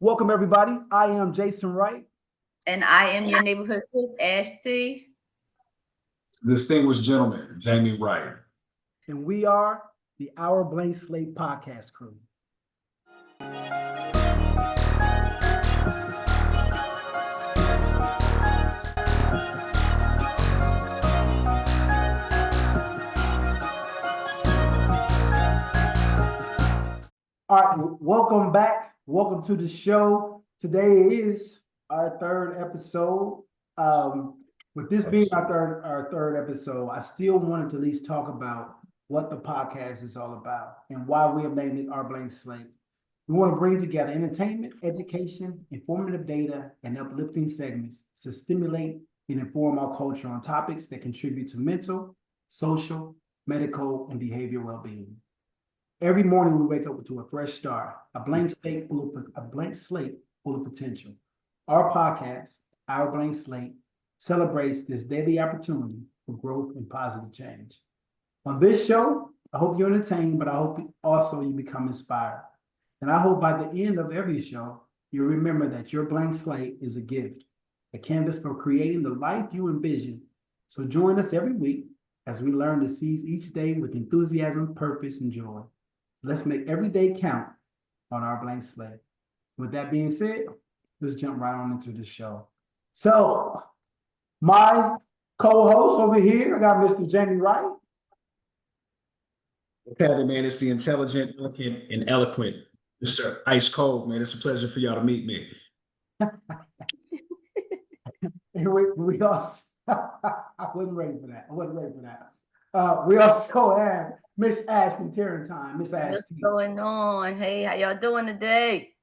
Welcome, everybody. I am Jason Wright. And I am your neighborhood sis, Ash T. Distinguished gentleman, Jamie Wright. And we are the Our Blank Slate podcast crew. All right, welcome back. Welcome to the show. Today is our third episode. With this being our third episode, I still wanted to at least talk about what the podcast is all about and why we have named it Our Blank Slate. We want to bring together entertainment, education, informative data, and uplifting segments to stimulate and inform our culture on topics that contribute to mental, social, medical, and behavioral well-being. Every morning we wake up to a fresh start, a blank slate full of potential. Our podcast, Our Blank Slate, celebrates this daily opportunity for growth and positive change. On this show, I hope you're entertained, but I hope also you become inspired. And I hope by the end of every show, you remember that your blank slate is a gift, a canvas for creating the life you envision. So join us every week as we learn to seize each day with enthusiasm, purpose, and joy. Let's make every day count on Our Blank Slate. With that being said, let's jump right on into the show. So, my co-host over here, I got Mr. Jamie Wright. Okay, man, it's the intelligent, elegant, and eloquent Mr. Ice Cold, man. It's a pleasure for y'all to meet me. And we also, I wasn't ready for that. We also have Miss Ashley Tarrantine. Miss Ashley. What's going on? Hey, how y'all doing today?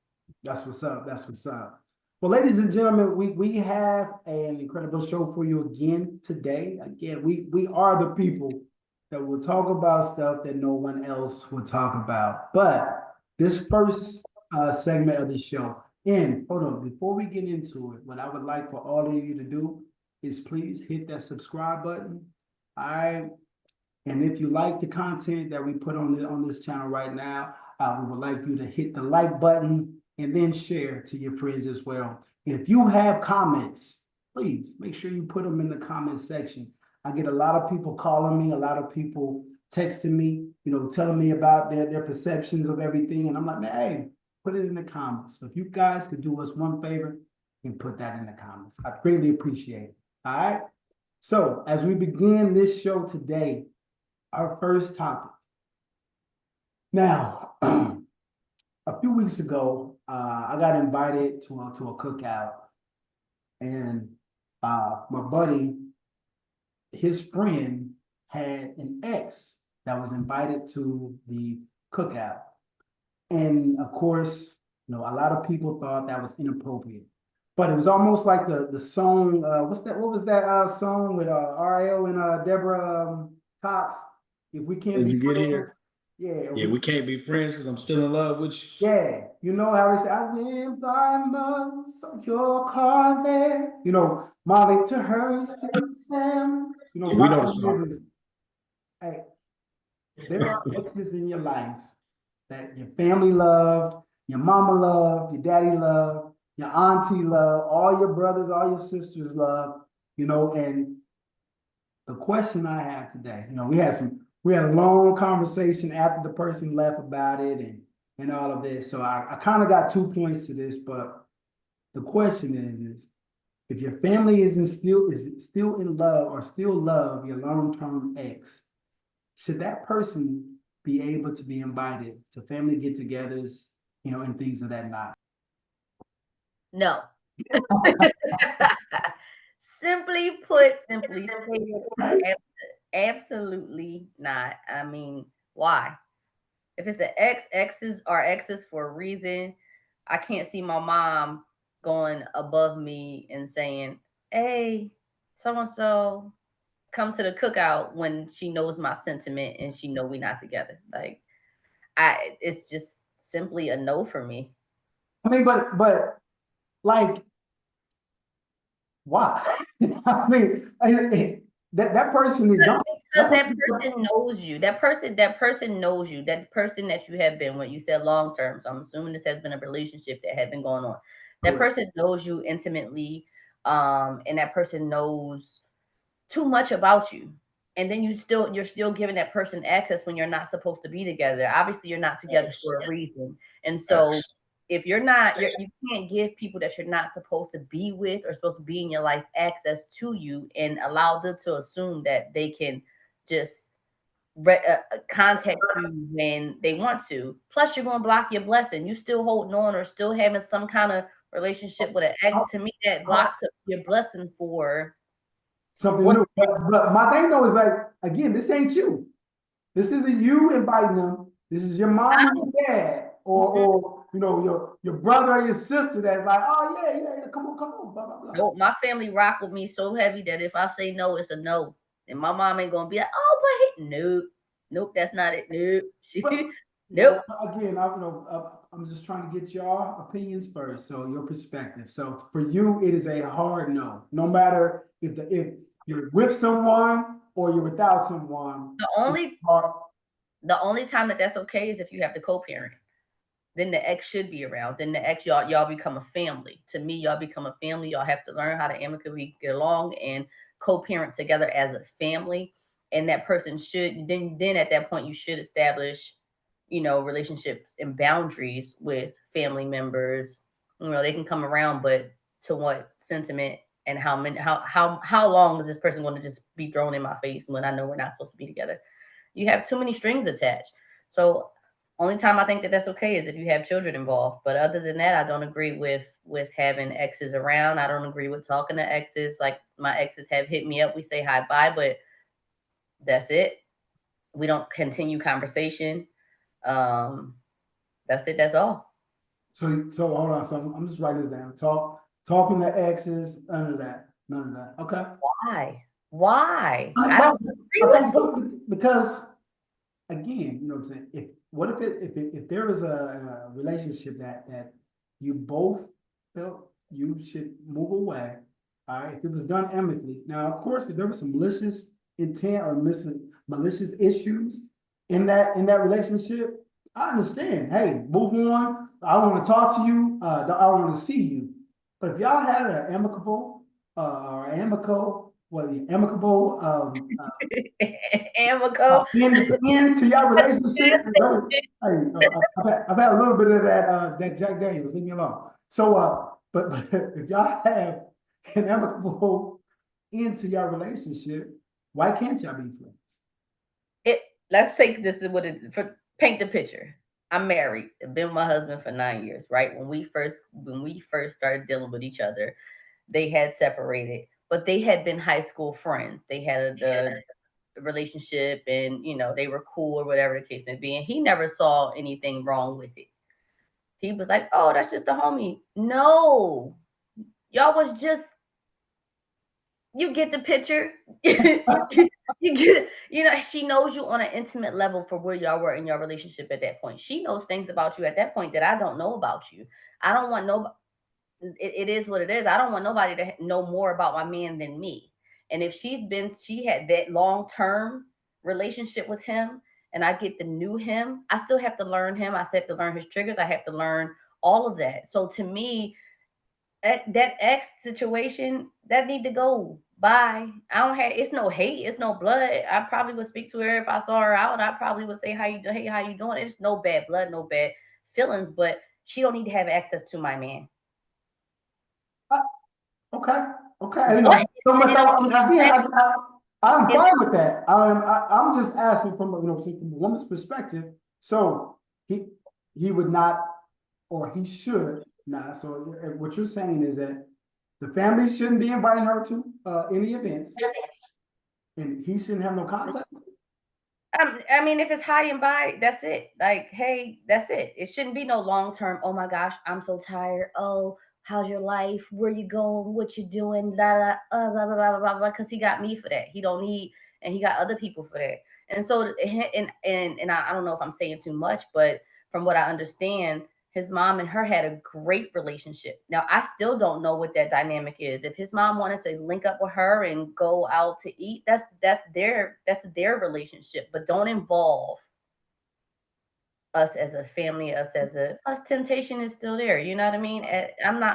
That's what's up. Well, ladies and gentlemen, we have an incredible show for you again today. Again, we are the people that will talk about stuff that no one else will talk about. But this first segment of the show, and hold on, before we get into it, what I would like for all of you to do is please hit that subscribe button. And if you like the content that we put on this channel right now, we would like you to hit the like button and then share to your friends as well. And if you have comments, please make sure you put them in the comment section. I get a lot of people calling me, a lot of people texting me, telling me about their perceptions of everything. And I'm like, man, hey, put it in the comments. So if you guys could do us one favor and put that in the comments, I greatly appreciate it. All right. So as we begin this show today, our first topic. Now, a few weeks ago, I got invited to a cookout, and my buddy, his friend, had an ex that was invited to the cookout, and of course, a lot of people thought that was inappropriate. But it was almost like the song. What was that song with RL and Deborah Cox? If we can't Did be you get friends, here? yeah, We can't be friends because I'm still in love with you. yeah. You know how they say, I went by months on your car there. Molly to her, to Sam. Yeah, we know the song. Hey, there are exes in your life that your family loved, your mama loved, your daddy loved, your auntie loved, all your brothers, all your sisters loved, and the question I have today, we had a long conversation after the person left about it and all of this. So I kind of got 2 points to this, but the question is if your family is still in love or still love your long-term ex, should that person be able to be invited to family get-togethers, and things of that nature? No. Simply stated, absolutely not. I mean, why? If it's an exes are exes for a reason. I can't see my mom going above me and saying, hey, so-and-so, come to the cookout when she knows my sentiment and she know we're not together. Like, it's just simply a no for me. I mean, but like, why? I mean, that person is gone. Because that person knows you. That person knows you. That person that you have been with, you said long term. So I'm assuming this has been a relationship that had been going on. That person knows you intimately, and that person knows too much about you. And then you're still giving that person access when you're not supposed to be together. Obviously, you're not together for a reason. And so if you're not, you can't give people that you're not supposed to be with or supposed to be in your life access to you and allow them to assume that they can just contact you when they want to. Plus, you're going to block your blessing. You still holding on or still having some kind of relationship with an ex. To me, that blocks up your blessing for something new. But my thing though is like, again, this ain't you. This isn't you inviting them. This is your mom and your dad, or you know, your brother or your sister that's like, oh yeah, come on, blah blah blah. No, my family rock with me so heavy that if I say no, it's a no. And my mom ain't gonna be like, oh, but nope, that's not it. Nope. Again, I'm just trying to get your opinions first, so your perspective. So for you, it is a hard no. No matter if you're with someone or you're without someone. The only time that's okay is if you have to co-parent. Then the ex should be around. Then the ex, y'all become a family. To me, y'all become a family. Y'all have to learn how to amicably get along and co-parent together as a family. And that person should then at that point you should establish, relationships and boundaries with family members. They can come around, but to what sentiment and how long is this person going to just be thrown in my face when I know we're not supposed to be together? You have too many strings attached. So only time I think that's okay is if you have children involved. But other than that, I don't agree with having exes around. I don't agree with talking to exes. Like my exes have hit me up. We say hi, bye, but that's it. We don't continue conversation. That's it. That's all. So hold on. So I'm just writing this down. Talking to exes, none of that. Okay. Why? Because again, you know what I'm saying? If there was a relationship that you both felt you should move away, all right, if it was done amicably. Now, of course, if there was some malicious intent or malicious issues in that relationship, I understand. Hey, move on. I want to talk to you. I want to see you. But if y'all had an amicable amicable into your relationship. I've had a little bit of that Jack Daniels. Leave me alone. So, but if y'all have an amicable into your relationship, why can't y'all be friends? Let's take this paint the picture. I'm married. I've been with my husband for 9 years. Right when we first started dealing with each other, they had separated, but they had been high school friends. They had a relationship, and they were cool or whatever the case may be. And he never saw anything wrong with it. He was like, "Oh, that's just a homie." No, y'all was just. You get the picture. You get it. She knows you on an intimate level for where y'all were in your relationship at that point. She knows things about you at that point that I don't know about you. I don't want nobody. It is what it is. I don't want nobody to know more about my man than me. And if she had that long-term relationship with him and I get the new him, I still have to learn him. I still have to learn his triggers. I have to learn all of that. So to me, that ex situation, that need to go. Bye. It's no hate, it's no blood. I probably would speak to her if I saw her out. I probably would say, hey, how you doing? It's no bad blood, no bad feelings, but she don't need to have access to my man. Okay. So much. I'm fine with that. I'm just asking from from a woman's perspective. So he would not, or he should not. So what you're saying is that the family shouldn't be inviting her to any events, and he shouldn't have no contact with her. I mean, if it's high and by, that's it. Like, hey, that's it. It shouldn't be no long term. Oh my gosh, I'm so tired. Oh, how's your life? Where you going? What you doing? Blah blah blah blah blah blah. Because he got me for that. He don't need, and he got other people for that. And so, and I don't know if I'm saying too much, but from what I understand, his mom and her had a great relationship. Now, I still don't know what that dynamic is. If his mom wanted to link up with her and go out to eat, that's their relationship. But don't involve us as a family, us temptation is still there. You know what I mean?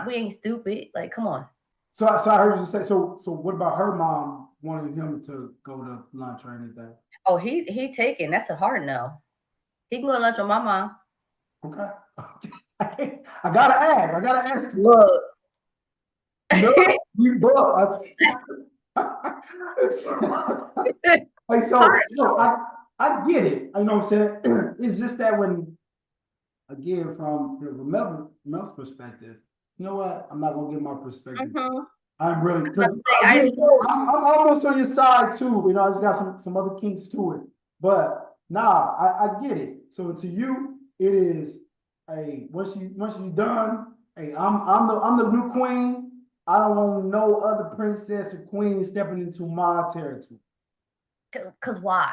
We ain't stupid. Like, come on. So I heard you say, so what about her mom wanting him to go to lunch or anything? Oh, he taken. That's a hard no. He can go to lunch with my mom. Okay. I gotta ask. Look. No, you look. Like, so I get it. You know what I'm saying? It's just that when, again, from Mel's perspective, you know what? I'm not gonna give my perspective. I'm really, I'm almost on your side too. You know, I just got some other kinks to it. But nah, I get it. So to you, it is once you're done, hey, I'm the new queen. I don't want no other princess or queen stepping into my territory. Because why?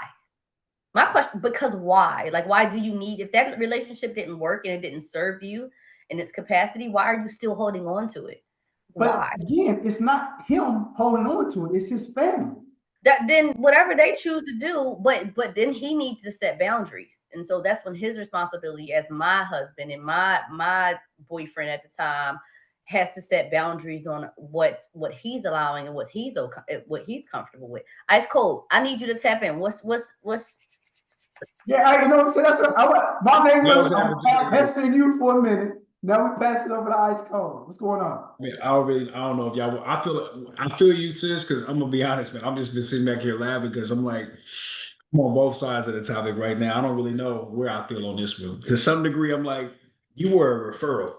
My question, because why? Like, why do you need, if that relationship didn't work and it didn't serve you in its capacity, why are you still holding on to it? Why? But again, it's not him holding on to it, it's his family. Then whatever they choose to do, but then he needs to set boundaries. And so that's when his responsibility as my husband and my boyfriend at the time has to set boundaries on what he's allowing and what he's comfortable with. Ice Cold, I need you to tap in. What's Yeah, you know what I'm saying? That's what my name was. I was pestering you for a minute. Now we pass it over to Ice Cold. What's going on? I mean, I don't know if y'all. I feel you, sis. Because I'm gonna be honest, man. I'm just been sitting back here laughing because I'm like, I'm on both sides of the topic right now. I don't really know where I feel on this one. To some degree, I'm like, you were a referral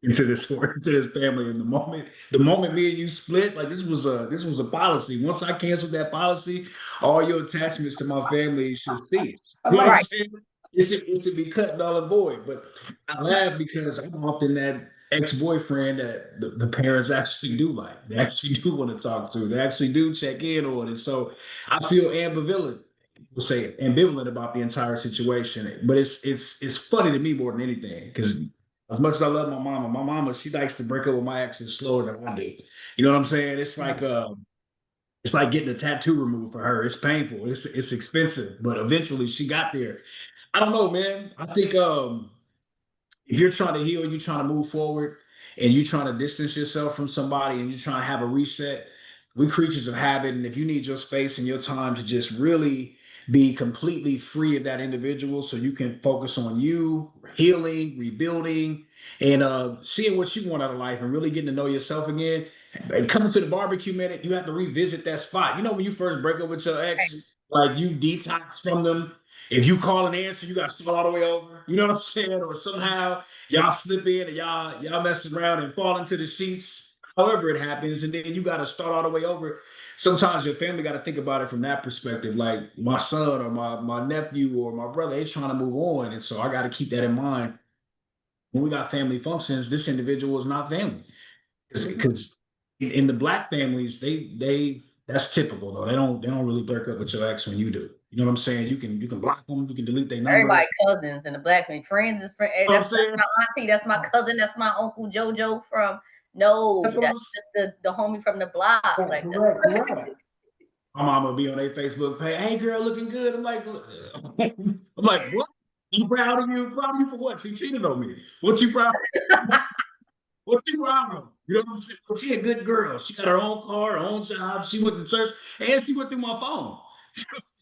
into this family. In the moment me and you split, like this was a policy. Once I canceled that policy, all your attachments to my family should cease. You know what I'm saying? It should be cut null and void. But I laugh because I'm often that ex-boyfriend that the parents actually do like. They actually do want to talk to. They actually do check in on it. So I feel ambivalent. We'll say ambivalent about the entire situation. But it's funny to me more than anything because as much as I love my mama, she likes to break up with my exes slower than I do. You know what I'm saying? It's like getting a tattoo removed for her. It's painful. It's expensive, but eventually she got there. I don't know, man. I think if you're trying to heal, you're trying to move forward, and you're trying to distance yourself from somebody, and you're trying to have a reset, we creatures of habit, and if you need your space and your time to just really be completely free of that individual, so you can focus on you, healing, rebuilding, and seeing what you want out of life, and really getting to know yourself again. And coming to the barbecue minute, you have to revisit that spot. You know, when you first break up with your ex, like you detox from them. If you call and answer, you got to start all the way over. You know what I'm saying? Or somehow y'all slip in and y'all mess around and fall into the sheets. However it happens, and then you got to start all the way over. Sometimes your family got to think about it from that perspective. Like my son or my nephew or my brother, they trying to move on, and so I got to keep that in mind when we got family functions. This individual is not family because in the black families, they that's typical though. They don't really break up with your ex when you do. You know what I'm saying? You can block them. You can delete their number. Everybody cousins in the black family. Friends is friends. Hey, that's my auntie. That's my cousin. That's my uncle JoJo from. No, that's just the homie from the block. Like correct. My mama be on their Facebook page. Hey, girl, looking good. I'm like, what? I'm proud of you. Proud of you for what? She cheated on me. What you proud of? What you proud of? You know what I'm saying? She a good girl. She got her own car, her own job. She went to church, and she went through my phone.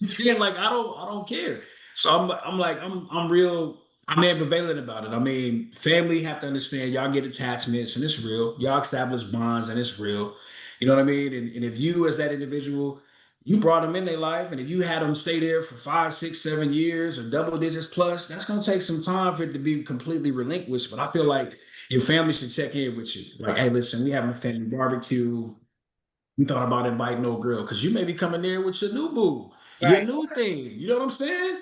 She like, I don't care. So I'm real. I'm ambivalent about it. I mean, family have to understand y'all get attachments and it's real. Y'all establish bonds and it's real. You know what I mean? And if you as that individual, you brought them in their life, and if you had them stay there for 5, 6, 7 years or double digits plus, that's gonna take some time for it to be completely relinquished. But I feel like your family should check in with you. Like, hey, listen, we having a family barbecue. We thought about inviting no girl because you may be coming there with your new boo, your new thing. You know what I'm saying?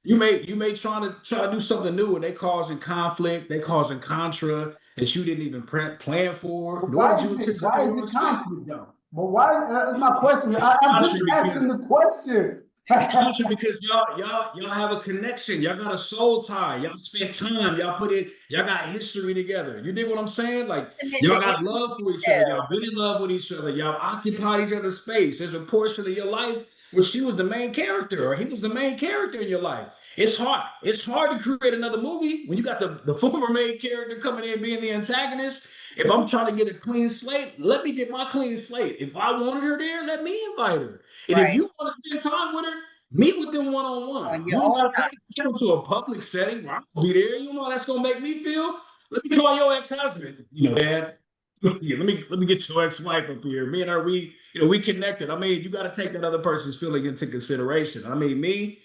You may try to do something new, and they causing conflict, they causing contra that you didn't even plan for. Why is it conflict though? But why? That's my question. I'm just asking the question. It's culture because y'all have a connection. Y'all got a soul tie. Y'all spent time. Y'all got history together. You dig what I'm saying? Like Intimate, y'all the got love for each other. intel, Y'all been in love with each other. Y'all occupied each other's space. There's a portion of your life where she was the main character or he was the main character in your life. It's hard. It's hard to create another movie when you got the former main character coming in being the antagonist. If I'm trying to get a clean slate, let me get my clean slate. If I wanted her there, let me invite her. And if right? you want to spend time with her, meet with them one on one. On You your don't own gotta time, take them to a public setting where I'll be there. You know how that's gonna make me feel? Let me call your ex-husband. Dad. Yeah, let me get your ex-wife up here. Me and her, we connected. I mean, you got to take that other person's feeling into consideration. I mean, me,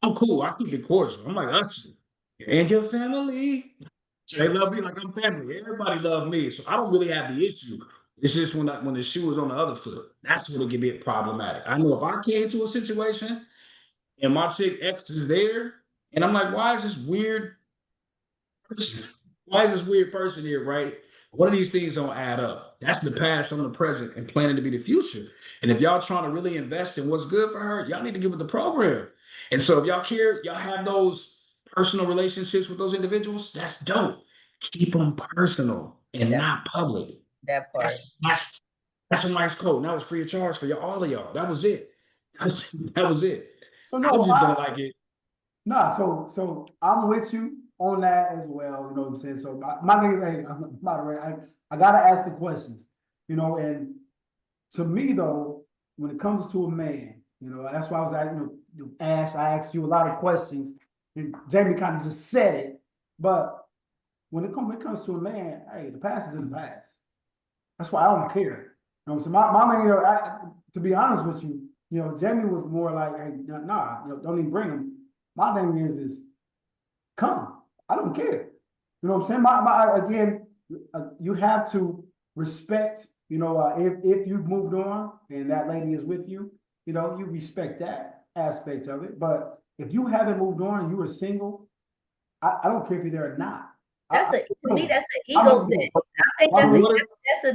I'm cool. I keep it cordial. I'm like us and your family. They love me like I'm family. Everybody love me, so I don't really have the issue. It's just when the shoe is on the other foot, that's when it can be problematic. I know if I came to a situation and my chick X is there, and I'm like, why is this weird person? Why is this weird person here, right? One of these things don't add up. That's the past, I'm the present, and planning to be the future. And if y'all trying to really invest in what's good for her, y'all need to give it the program. And so if y'all care, y'all have those personal relationships with those individuals, that's dope. Keep them personal and that not public. that part. That's a nice code. And that was free of charge for y'all, all of y'all. That was it. That was it. So I no, was just gonna like it. nah, so I'm with you on that as well. You know what I'm saying? So my thing is, hey, I'm a moderator. I gotta ask the questions, and to me though, when it comes to a man, that's why I was at, Ash, I asked you a lot of questions, and Jamie kind of just said it. But when it comes to a man, hey, the past is in the past. That's why I don't care. You know what I'm saying? My man, to be honest with you, Jamie was more like, hey, nah, don't even bring him. My thing is come. I don't care. You know what I'm saying? Again, you have to respect, if you've moved on and that lady is with you, you respect that aspect of it. But if you haven't moved on and you were single, I don't care if you're there or not. To me, that's an I'm ego gonna thing. do I think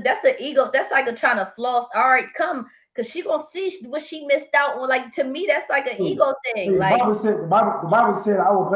that's an ego. That's like a trying to floss. All right, come, because she gonna see what she missed out on. Like, to me, that's like an ego thing. The Like, Bible said, I will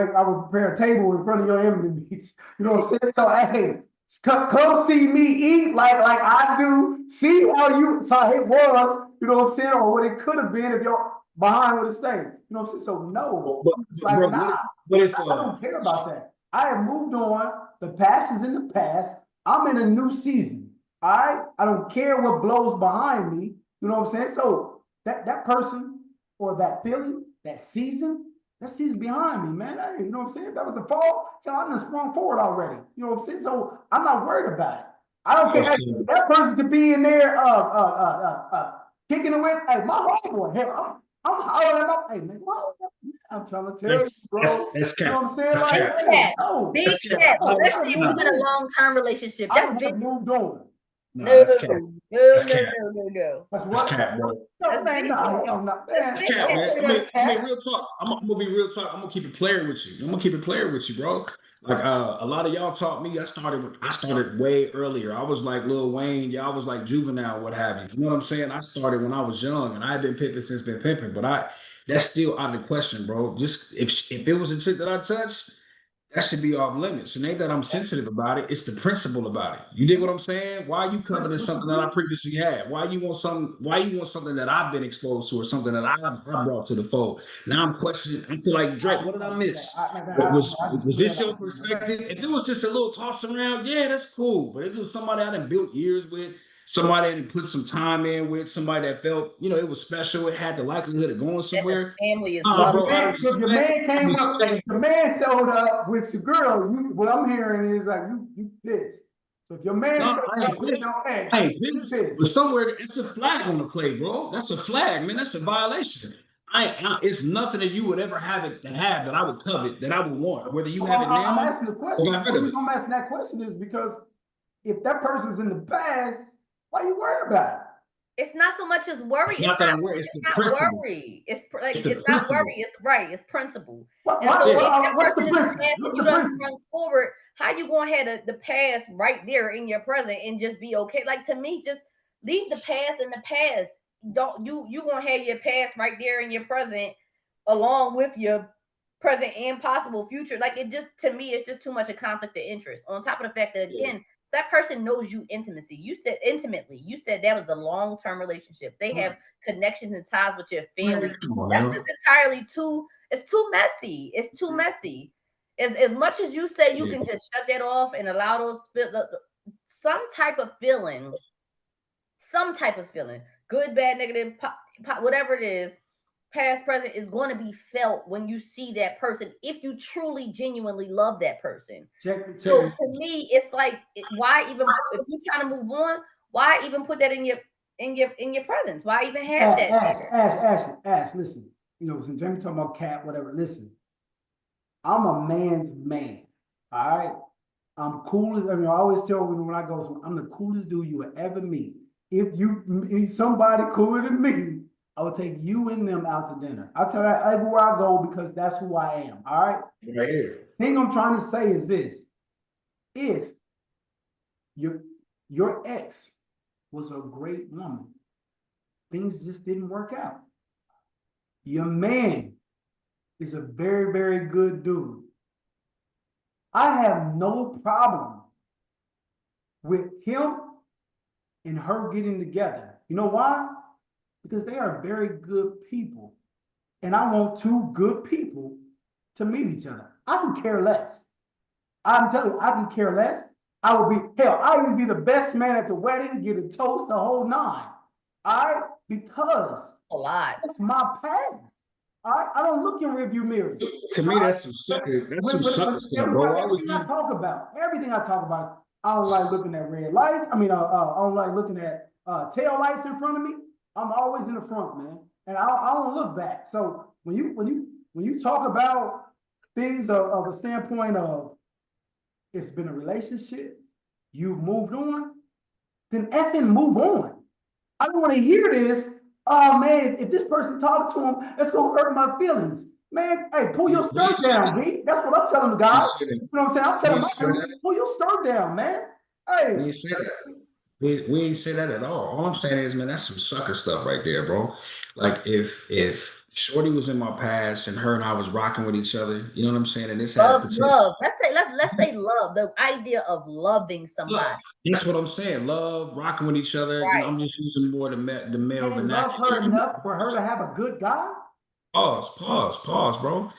prepare a table in front of your enemies. You know what I'm saying? So hey, come see me eat like I do. See how it was, you know what I'm saying, or what it could have been if you're behind with a stayed. You know what I'm saying? So no, it's like, Bro, nah, what if I don't care about that. I have moved on. The past is in the past. I'm in a new season. All right. I don't care what blows behind me. You know what I'm saying? So that person or that feeling, that season behind me, man. Hey, you know what I'm saying? If that was the fall, I done sprung forward already. You know what I'm saying? So I'm not worried about it. I don't care. Hey, that person could be in there kicking the whip. Hey, my homeboy, hell, I'm hollering him up. Hey, man, I'm trying to tell you, bro. that's You know cap. what I'm saying? That's Like, cap. hey, no. big That's cap. cat, No, especially if you're in a long-term relationship. I That's big. have moved on. no, No, that's cap. no, That's no, cap. no. That's That's what? cap, bro. No, That's man, big no, cat. hell no. That's Man, big Cap, don't man. say I that's mean, cat. real talk. I'm gonna be real talk. I'm gonna keep it playing with you. I'm gonna keep it playing with you, bro. Like a lot of y'all taught me. I started way earlier. I was like Lil Wayne. Y'all was like Juvenile, what have you. You know what I'm saying? I started when I was young, and I've been pimping since been pimping. But that's still out of the question, bro. Just if it was a chick that I touched, that should be off limits. And ain't that I'm sensitive about it. It's the principle about it. You dig what I'm saying? Why are you coveting something that I previously had? Why you want something that I've been exposed to or something that I brought to the fold? Now I'm questioning. I feel like Drake, what did I miss? Was this your perspective? If it was just a little toss around, yeah, that's cool. But if it was somebody I done built years with, somebody that put some time in with, somebody that felt, it was special, it had the likelihood of going That the somewhere. family is Bro, loving. out of If your man respect, came up, if the man showed up with your girl, what I'm hearing is like you pissed. So if your man no, showed I up ain't with pissed. your ex, I ain't you pissed. pissed. But somewhere it's a flag on the play, bro. That's a flag, man. That's a violation. It's nothing that you would ever have it to have that I would covet, that I would want. Whether you So have it I'm now asking the or question. got The rid of reason it. I'm asking that question is because if that person's in the past, why you worried about it? It's not so much as worry. It's Not that I'm worried. It's It's the not principle. worry. It's the It's not principle. worry. It's right. It's principle. What, And so what, if Yeah. that what's the person in the principle? past What's and you the done principle? sprung forward, how you gonna have the past right there in your present and just be okay? Like, to me, just leave the past in the past. don't you gonna have your past right there in your present, along with your present and possible future. Like, it just, to me, it's just too much of conflict of interest. On top of the fact that, again, that person knows you intimacy. You said intimately. You said that was a long-term relationship. They have connections and ties with your family. That's just entirely too. It's too messy. It's too messy. As much as you say you can just shut that off and allow those some type of feeling, good, bad, negative, whatever it is, past, present, is going to be felt when you see that person, if you truly genuinely love that person. So to me, it's like, why even, if you're trying to move on, why even put that in your presence? Why even have that? Ash, listen, since Jamie talking about cat, whatever, listen, I'm a man's man. All right. I'm cool as, I always tell when I go, I'm the coolest dude you will ever meet. If you meet somebody cooler than me, I will take you and them out to dinner. I'll tell that everywhere I go, because that's who I am. All right. Right here. Thing I'm trying to say is this: if your ex was a great woman, things just didn't work out. Your man is a very, very good dude. I have no problem with him and her getting together. You know why? Because they are very good people. And I want two good people to meet each other. I can care less. I'm telling you, I can care less. I would be, hell, I would be the best man at the wedding, get a toast, the whole nine. All right? Because a lot. That's my past. All right? I don't look in rearview mirrors. To me, that's some sucker. That's some sucker stuff, bro. Everything I talk about is, I don't like looking at red lights. I don't like looking at tail lights in front of me. I'm always in the front, man, and I don't look back. So when you talk about things of a standpoint of it's been a relationship, you've moved on, then effing move on. I don't want to hear this. Oh man, if this person talked to him, that's gonna hurt my feelings. Man, hey, pull your skirt down, B. That's what I'm telling the guys. You know what I'm saying? I'm telling my guys, pull your skirt down, man. Hey. We say that. We ain't say that at all. All I'm saying is, man, that's some sucker stuff right there, bro. Like if Shorty was in my past and her and I was rocking with each other, you know what I'm saying? And this love. Let's say love. The idea of loving somebody. Love. That's what I'm saying. Love, rocking with each other. Right. I'm just using more the male vernacular. Love her enough for her to have a good guy? Pause, bro.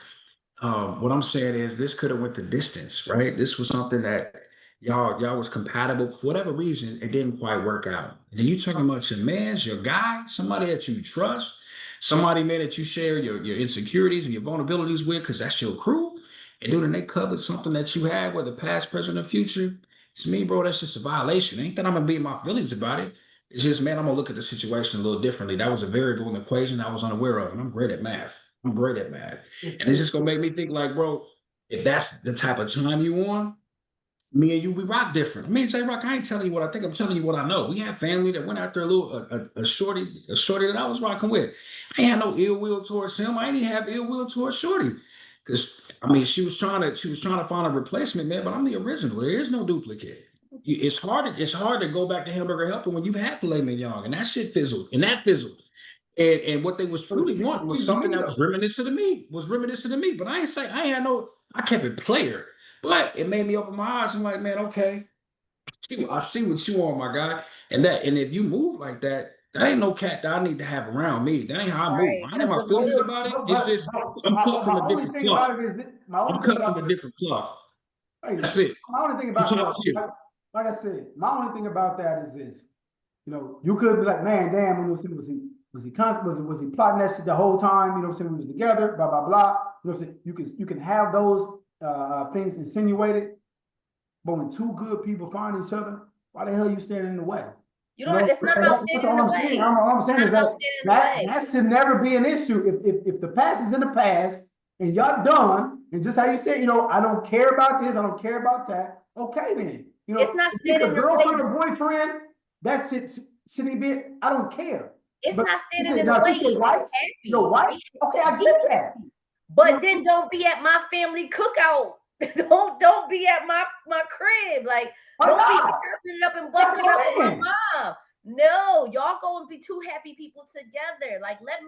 What I'm saying is this could have went the distance, right? This was something that y'all was compatible for whatever reason. It didn't quite work out. And then you talking about your man's, your guy, somebody that you trust, somebody, man, that you share your insecurities and your vulnerabilities with, because that's your crew. And then they covered something that you had, whether past, present, or future. To me, bro, that's just a violation. Ain't that I'm gonna be in my feelings about it. It's just, man, I'm gonna look at the situation a little differently. That was a variable in the equation I was unaware of, and I'm great at math. And it's just gonna make me think like, bro, if that's the type of time you want, me and you, we rock different. I mean, J Rock, I ain't telling you what I think, I'm telling you what I know. We have family that went after a shorty that I was rocking with. I ain't had no ill will towards him. I ain't even have ill will towards Shorty. Cause I mean, she was trying to find a replacement, man, but I'm the original. There is no duplicate. It's hard to go back to Hamburger Helper when you've had filet mignon and that shit fizzled and that fizzled. And what they was truly wanting was something that was reminiscent of me. But I kept it player. But it made me open my eyes. I'm like, man, okay, I see what you want, my guy. And if you move like that, that ain't no cat that I need to have around me. That ain't how I move. I ain't my feelings about it. It's just I'm cut from a different cloth. I'm cut from a different cloth. That's it. My only thing about that, like I said, my only thing about that is this. You could be like, man, damn, was he plotting that shit the whole time? You know what I'm saying? We was together, blah blah blah. You know what I'm saying? You can have those things insinuated, but when two good people find each other, why the hell are you standing in the way? It's not about standing in the way. All I'm saying is that should never be an issue. If the past is in the past and y'all done, and just how you said, I don't care about this, I don't care about that. Okay, then. It's not standing in the way. Girlfriend or boyfriend, that shit shouldn't be. I don't care. It's not standing in the way. Your wife? Okay, I get that. But then don't be at my family cookout. don't be at my crib. Like, don't be chopping it up and busting it up with my mom. no, y'all go and be two happy people together. Like, let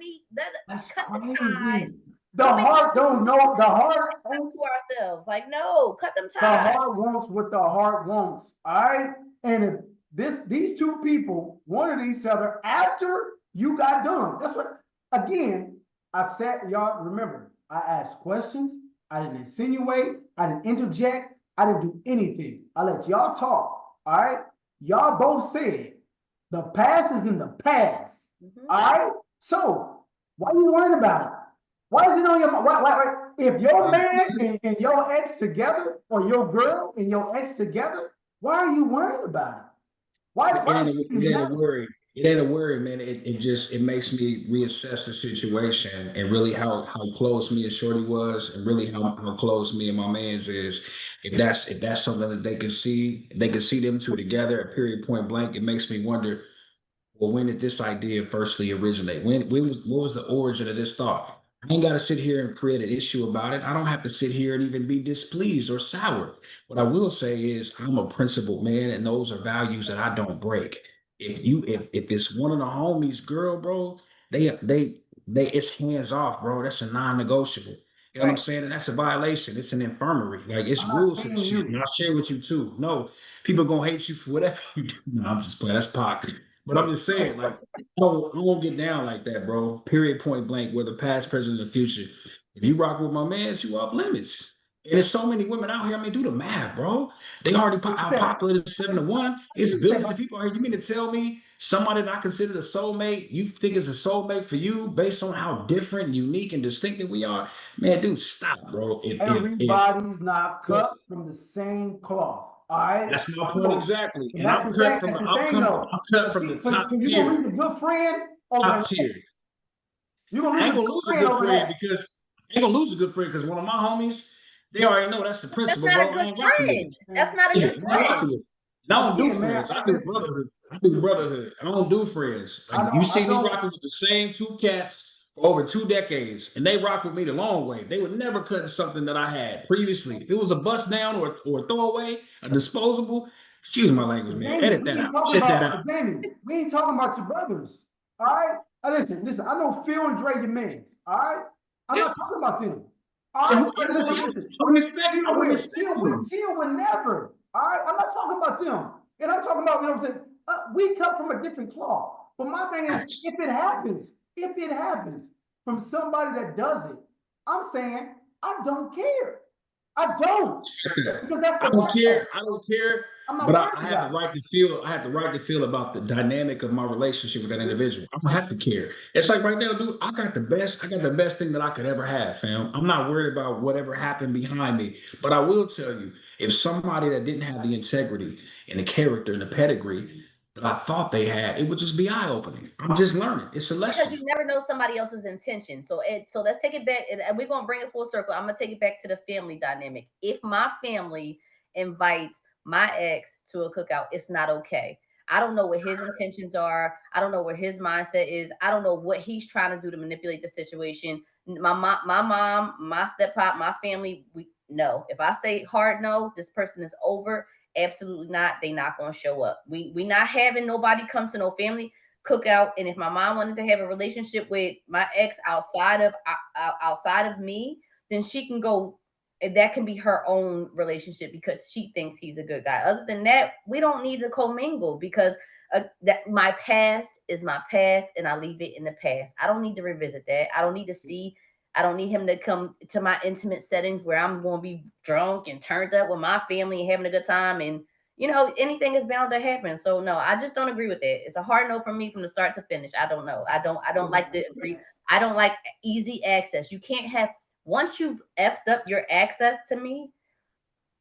That's cut the ties. crazy. The heart don't know. The heart to ourselves. Like, no, cut them the ties. heart wants what the heart wants. All right. And if these two people wanted each other after you got done, that's what again, I said, y'all remember, I asked questions, I didn't insinuate, I didn't interject, I didn't do anything. I let y'all talk. All right. Y'all both said the past is in the past. All right. So why you worrying about it? Why is it on your mind? Why? If your man and your ex together, or your girl and your ex together, why are you worrying about it? Why It ain't a worry. It ain't a worry, man. It makes me reassess the situation and really how close me and Shorty was, and really how close me and my man's is. If that's something that they can see them two together at period point blank, it makes me wonder, well, when did this idea firstly originate? What was the origin of this thought? I ain't got to sit here and create an issue about it. I don't have to sit here and even be displeased or sour. What I will say is I'm a principled man, and those are values that I don't break. If it's one of the homies, girl, bro, they it's hands off, bro. That's a non-negotiable. You know what I'm saying? And that's a violation. It's an infirmary. Like, it's I'm not rules to the seeing shit. And you. I'll share with you too. No, people gonna hate you for whatever you do. No, I'm just playing. That's pop. But I'm just saying, like, I won't get down like that, bro. Period, point blank. Whether past, present, or future. If you rock with my man, you off limits. And there's so many women out here. I mean, do the math, bro. They already out populated 7-1. It's billions of people out here. You mean to tell me somebody that I consider a soulmate, you think is a soulmate for you based on how different, unique, and distinctive we are? Man, dude, stop, bro. If Everybody's not cut from the same cloth. All right. That's my point exactly. And And that's I'm the cut thing. from That's the the thing, though. I'm cut from the So top you're gonna tier. lose a good friend over Top an tier. ex. You're gonna I lose ain't a gonna good lose a friend good over an friend ex. because I ain't gonna lose a good friend because one of my homies, they already know that's the That's principle, not a bro. I good ain't rocking with friend. it. That's not a Yeah, good I ain't rocking friend. with it. And I don't do Again, man. friends. I do Listen, brotherhood. I do brotherhood. I don't do friends. I Like, you don't. see I me don't. rocking with the same two cats for over 2 decades, and they rock with me the long way. They would never cut something that I had previously. If it was a bust down or a throwaway, a disposable, excuse my language, man. Jamie, Edit we that ain't out. talking Edit that about out. Jamie. We ain't talking about your brothers. All right. Listen. I know Phil and Dre your mans. All right. I'm Yeah. not talking about them. All And right. who else? Listen. I Phil wouldn't will. expect you. Phil will never. All right. I'm not talking about them. And I'm talking about, you know what I'm saying? We cut from a different cloth. But my thing is, Yes. if it happens from somebody that does it, I'm saying I don't care. I don't. Because that's I the don't care. past. I don't care. I'm not But worried I have the about it. right to feel. I have the right to feel about the dynamic of my relationship with that individual. I'm gonna have to care. It's like right now, dude. I got the best. I got the best thing that I could ever have, fam. I'm not worried about whatever happened behind me. But I will tell you, if somebody that didn't have the integrity and the character and the pedigree that I thought they had, it would just be eye opening. I'm just learning. It's a Because lesson. you never know somebody else's intention. So let's take it back, and we're gonna bring it full circle. I'm gonna take it back to the family dynamic. If my family invites my ex to a cookout, it's not okay. I don't know what his intentions are. I don't know where his mindset is. I don't know what he's trying to do to manipulate the situation. My mom, my stepmom, my family, we no. If I say hard no, this person is over. Absolutely not. They not gonna show up. We not having nobody come to no family cookout. And if my mom wanted to have a relationship with my ex outside of me, then she can go, and that can be her own relationship because she thinks he's a good guy. Other than that, we don't need to commingle because that my past is my past, and I leave it in the past. I don't need to revisit that. I don't need to see. I don't need him to come to my intimate settings where I'm going to be drunk and turned up with my family and having a good time, and anything is bound to happen. So no, I just don't agree with it. It's a hard no from me from the start to finish. I don't know. I don't like to agree. I don't like easy access. You can't have, once you've effed up your access to me,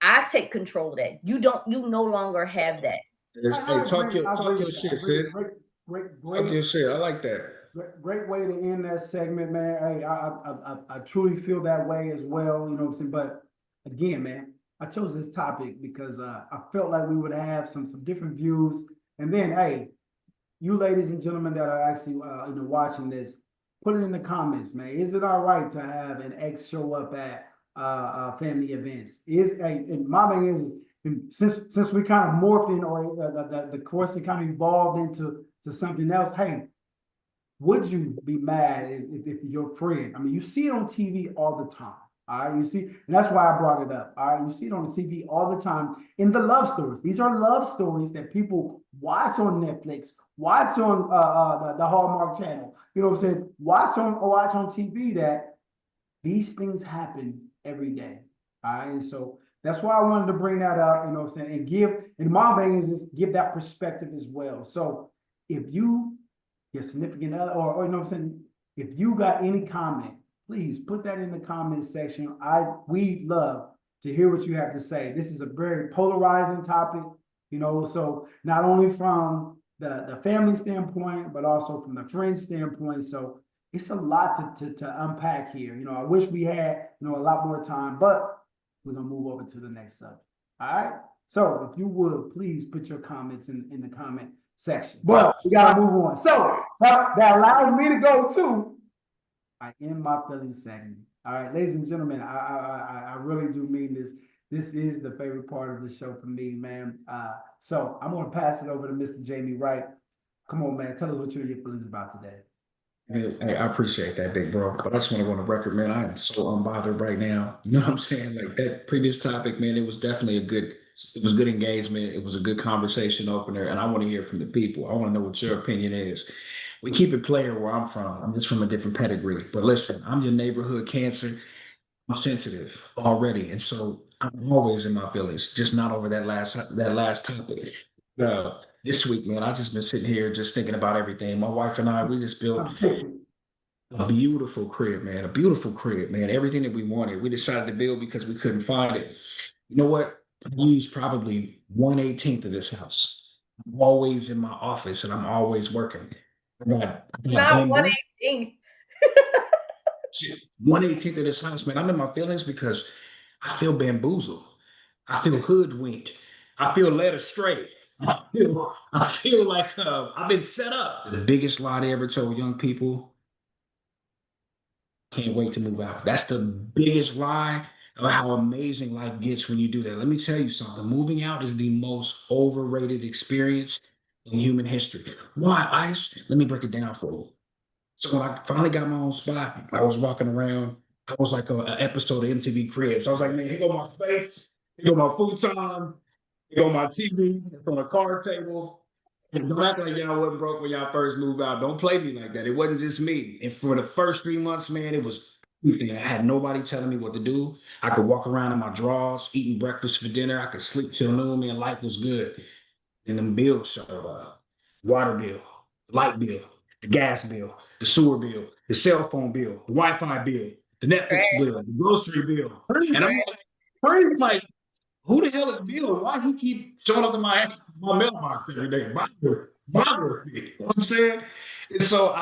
I take control of that. You no longer have that. Hey, I agree talk your with that. I shit, agree sis. with great, Talk your shit. I like that. great way to end that segment, man. Hey, I truly feel that way as well. You know what I'm saying? But again, man, I chose this topic because I felt like we would have some different views. And then, hey, you ladies and gentlemen that are actually watching this, put it in the comments, man. Is it all right to have an ex show up at family events? And my thing is, and since we kind of morphed in, or the question kind of evolved into something else. Hey, would you be mad if your friend? I mean, you see it on TV all the time. All right, you see, and that's why I brought it up. All right, you see it on the TV all the time in the love stories. These are love stories that people watch on Netflix, watch on the Hallmark Channel. You know what I'm saying? Watch on TV. That these things happen every day. All right, and so that's why I wanted to bring that up. You know what I'm saying? And and my main is give that perspective as well. So if you, your significant other, or you know what I'm saying, if you got any comment, please put that in the comment section. We love to hear what you have to say. This is a very polarizing topic, you know, so not only from the family standpoint, but also from the friend standpoint. So it's a lot to unpack here. You know, I wish we had, you know, a lot more time, but we're gonna move over to the next subject. All right. So if you would please put your comments in the comment section. But we gotta move on. So that allows me to go to I end my feelings segment. All right, ladies and gentlemen, I really do mean this. This is the favorite part of the show for me, man. So I'm gonna pass it over to Mr. Jamie Wright. Come on, man. Tell us what your feelings about today. Hey, I appreciate that, big bro. But I just want to go on the record, man. I am so unbothered right now. You know what I'm saying? Like that previous topic, man, it was definitely it was good engagement. It was a good conversation opener. And I want to hear from the people. I want to know what your opinion is. We keep it player where I'm from. I'm just from a different pedigree. But listen, I'm your neighborhood cancer. I'm sensitive already. And so I'm always in my feelings, just not over that last topic. This week, man, I just been sitting here just thinking about everything. My wife and I, we just built a beautiful crib, man. A beautiful crib, man. Everything that we wanted. We decided to build because we couldn't find it. You know what? I used probably 1/18th of this house. I'm always in my office and I'm always working. I got Not bamboo. 1/18. 1/18th of this house, man. I'm in my feelings because I feel bamboozled. I feel hoodwinked. I feel led astray. I feel like I've been set up. The biggest lie they ever told young people, can't wait to move out. That's the biggest lie of how amazing life gets when you do that. Let me tell you something. Moving out is the most overrated experience in human history. Why, Ice? Let me break it down for you. So when I finally got my own spot, I was walking around. I was like an episode of MTV Cribs. I was like, man, here go my space, here go my futon, here go my TV, it's on a card table. And don't act like y'all wasn't broke when y'all first moved out. Don't play me like that. It wasn't just me. And for the first 3 months, man, it was everything. I had nobody telling me what to do. I could walk around in my drawers, eating breakfast for dinner. I could sleep till noon, man. Life was good. And them bills showed up. Water bill, light bill, the gas bill, the sewer bill, the cell phone bill, the Wi-Fi bill, the Netflix Trash, bill, the grocery bill. And I'm like, who the hell is Bill? Why he keep showing up in my mailbox every day? Bother me. You know what I'm saying? And so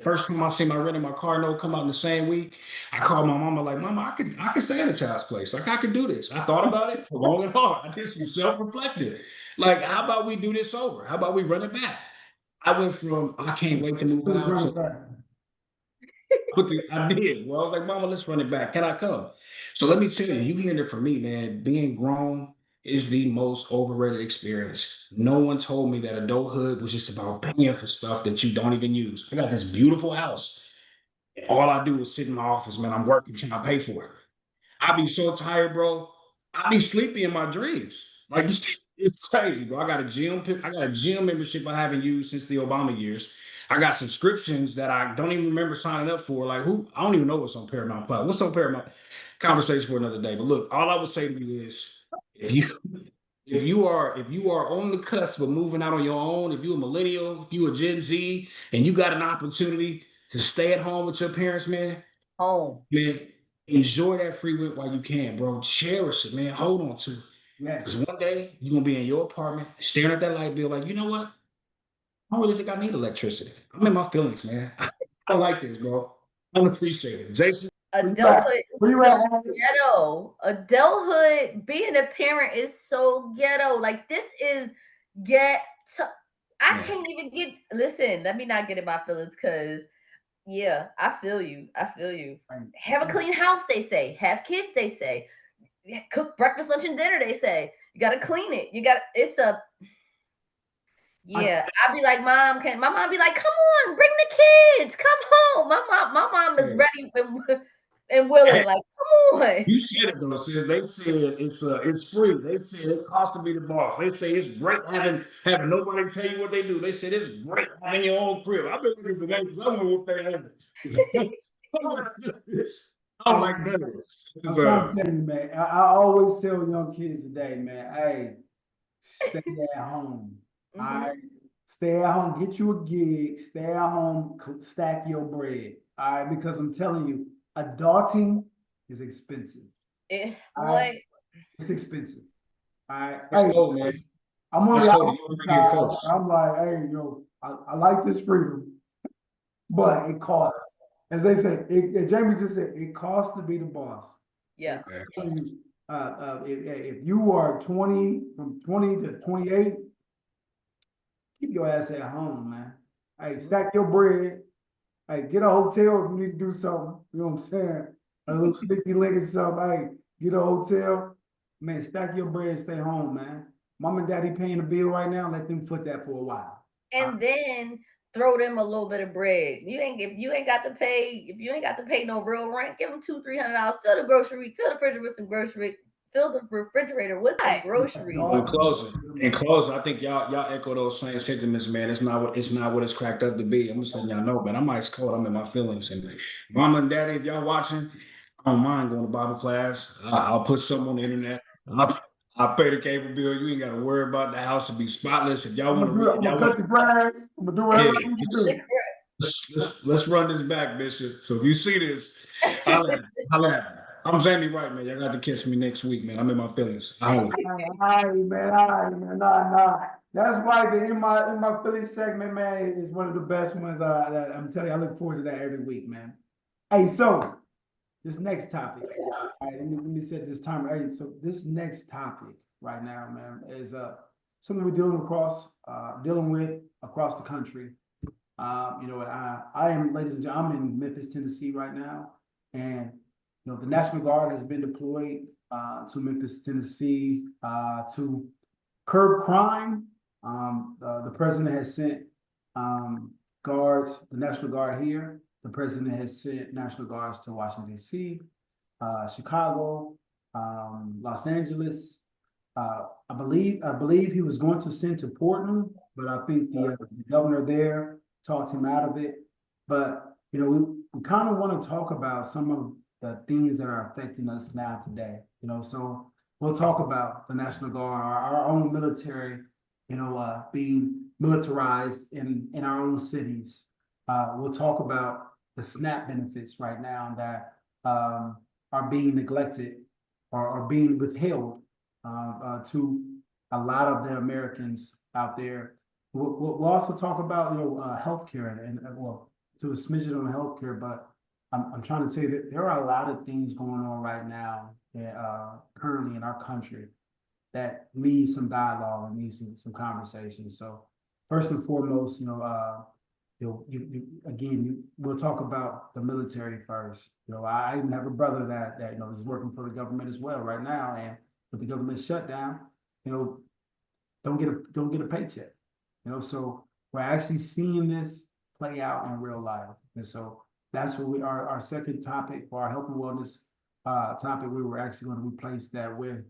first time I see my rent and my car note come out in the same week, I called my mama like, Mama, I could stay in a child's place. Like I could do this. I thought about it for long and hard. I did some self-reflective. Like, how about we do this over? How about we run it back? I went from I can't wait to move out to I did. Well, I was like, Mama, let's run it back. Can I come? So let me tell you, you hearing it from me, man. Being grown is the most overrated experience. No one told me that adulthood was just about paying for stuff that you don't even use. I got this beautiful house. And all I do is sit in my office, man. I'm working, trying to pay for it. I be so tired, bro. I be sleepy in my dreams. Like it's crazy, bro. I got a gym membership I haven't used since the Obama years. I got subscriptions that I don't even remember signing up for. Like who? I don't even know what's on Paramount Plus. What's on Paramount? Conversation for another day. But look, all I would say to you is, if you if you are on the cusp of moving out on your own, if you're a millennial, if you're a Gen Z, and you got an opportunity to stay at home with your parents, home. man, enjoy that free will while you can, bro. Cherish it, man. Hold on to it. Yes. Because one day you're gonna be in your apartment staring at that light bill, like, you know what? I don't really think I need electricity. I'm in my feelings, man. I don't like this, bro. I don't appreciate it. Jason. Adulthood Where is you so at, Alex? ghetto. Adulthood, being a parent is so ghetto. Like this is get. I Yeah. can't even get. Listen, let me not get in my feelings because yeah, I feel you. I feel you. Have a clean house, they say. Have kids, they say. cook breakfast, lunch, and dinner. They say you got to clean it. I'd be like, Mom, my mom be like, come on, bring the kids, come home. My mom is ready and willing. Like, come on. You said it though, sis. They said it's free. They said it costs to be the boss. They say it's great having nobody tell you what they do. They said it's great having your own crib. I've been looking for that because I don't know what they have. I'm like, I'm trying to tell you, man. I always tell young kids today, man, hey, stay at home. All right. Stay at home, get you a gig, stay at home, stack your bread. All right, because I'm telling you, adulting is expensive. What? Right? It's expensive. All right. Hey, cool, man. I'm on the outside. I'm like, hey, I like this freedom, but it costs. As they say, Jamie just said, it costs to be the boss. Yeah. If you are 20, from 20 to 28, keep your ass at home, man. Hey, stack your bread. Hey, get a hotel if you need to do something. You know what I'm saying? A little sticky link or something. Hey, get a hotel. Man, stack your bread, stay home, man. Mom and daddy paying the bill right now. Let them foot that for a while. And then throw them a little bit of bread. If you ain't got to pay no real rent, give them $200-$300. Fill the refrigerator with some groceries. Fill the refrigerator with some groceries. In closing, I think y'all echo those same sentiments, man. It's not what it's cracked up to be. I'm just letting y'all know, man. I'm ice cold. I'm in my feelings. And mama and daddy, if y'all watching, I don't mind going to Bible class. I'll put something on the internet. I'll pay the cable bill. You ain't got to worry about the house to be spotless. If y'all want to read, I'm gonna cut the grass. I'm gonna do whatever I need to do. Let's run this back, Bishop. So if you see this, holla at me. I'm Jamie Wright, man. Y'all got to catch me next week, man. I'm in my feelings. All right, man. Nah. That's why the in my Phillies segment, man, is one of the best ones that I'm telling you. I look forward to that every week, man. Hey, so this next topic. All right, let me set this timer. Hey, so this next topic right now, man, is something we're dealing with across the country. I am, ladies and gentlemen, I'm in Memphis, Tennessee right now, and the National Guard has been deployed to Memphis, Tennessee, to curb crime. The president has sent the National Guard here. The president has sent National Guards to Washington, D.C., Chicago, Los Angeles. I believe he was going to send to Portland, but I think the governor there talked him out of it. But we kind of want to talk about some of the things that are affecting us now today. So we'll talk about the National Guard, our own military, being militarized in our own cities. We'll talk about the SNAP benefits right now that are being neglected or are being withheld to a lot of the Americans out there. We'll also talk about healthcare and to a smidgen on healthcare, but I'm trying to say that there are a lot of things going on right now currently in our country that need some dialogue and need some conversation. So first and foremost, we'll talk about the military first. I even have a brother that is working for the government as well right now, and with the government shutdown, don't get a paycheck. So we're actually seeing this play out in real life, and so that's what our second topic for our health and wellness topic. We were actually going to replace that with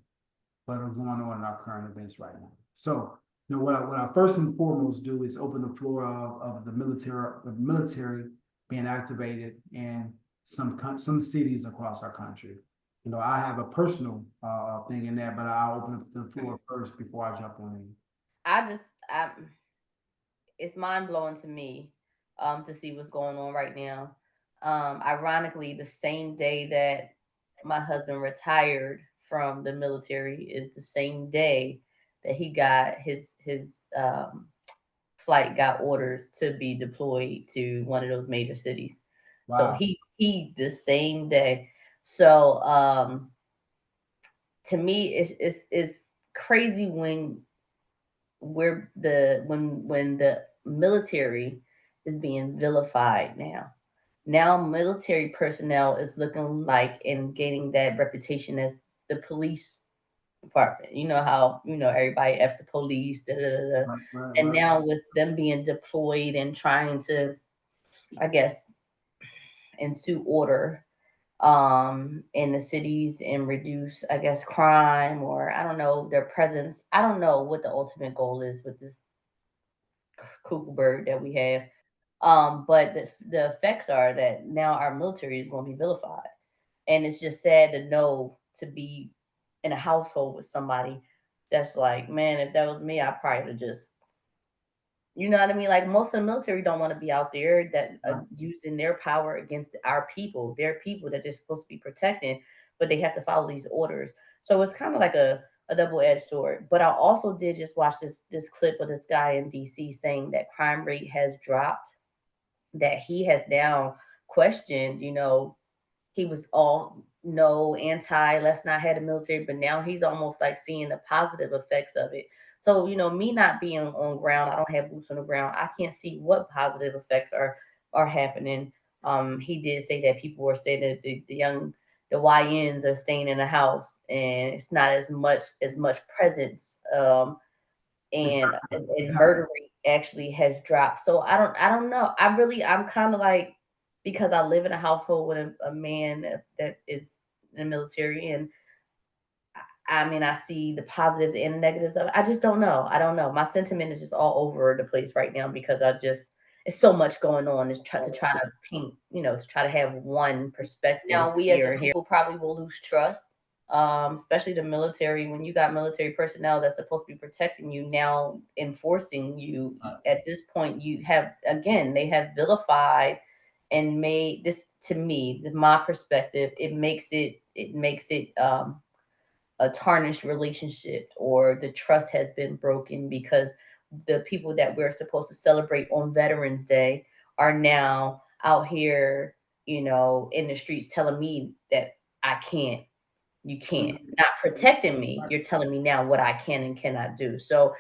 what are going on in our current events right now. So what I first and foremost do is open the floor of the military being activated in some cities across our country. I have a personal thing in there, but I'll open up the floor first before I jump on in. It's mind blowing to me to see what's going on right now. Ironically, the same day that my husband retired from the military is the same day that he got his flight got orders to be deployed to one of those major cities. Wow. So he the same day. So to me, it's crazy when the military is being vilified now. Now military personnel is looking like and gaining that reputation as the police department. You know how, everybody F the police, da, da, da, da. And now with them being deployed and trying to, I guess, ensue order in the cities and reduce, I guess, crime, or I don't know, their presence. I don't know what the ultimate goal is with this cuckoo bird that we have. But the effects are that now our military is going to be vilified. And it's just sad to know, to be in a household with somebody that's like, man, if that was me, I probably would just, you know what I mean? Like, most of the military don't want to be out there that using their power against our people, their people that they're supposed to be protecting, but they have to follow these orders. So it's kind of like a double-edged sword. But I also did just watch this clip of this guy in DC saying that crime rate has dropped, that he has now questioned, he was all no anti, let's not have the military, but now he's almost like seeing the positive effects of it. So, me not being on ground, I don't have boots on the ground. I can't see what positive effects are happening. He did say that people were staying, the YNs are staying in the house, and it's not as much presence. And murder rate actually has dropped. So I don't know. I'm kind of like, because I live in a household with a man that is in the military, and I mean, I see the positives and the negatives of it. I just don't know. I don't know. My sentiment is just all over the place right now, because it's so much going on. It's try to paint, to try to have one perspective. Now, we as a people probably will lose trust, especially the military. When you got military personnel that's supposed to be protecting you, now enforcing you, at this point, they have vilified and made this, to me, my perspective, it makes it a tarnished relationship, or the trust has been broken, because the people that we're supposed to celebrate on Veterans Day are now out here, in the streets telling me that you can't, not protecting me. You're telling me now what I can and cannot do. So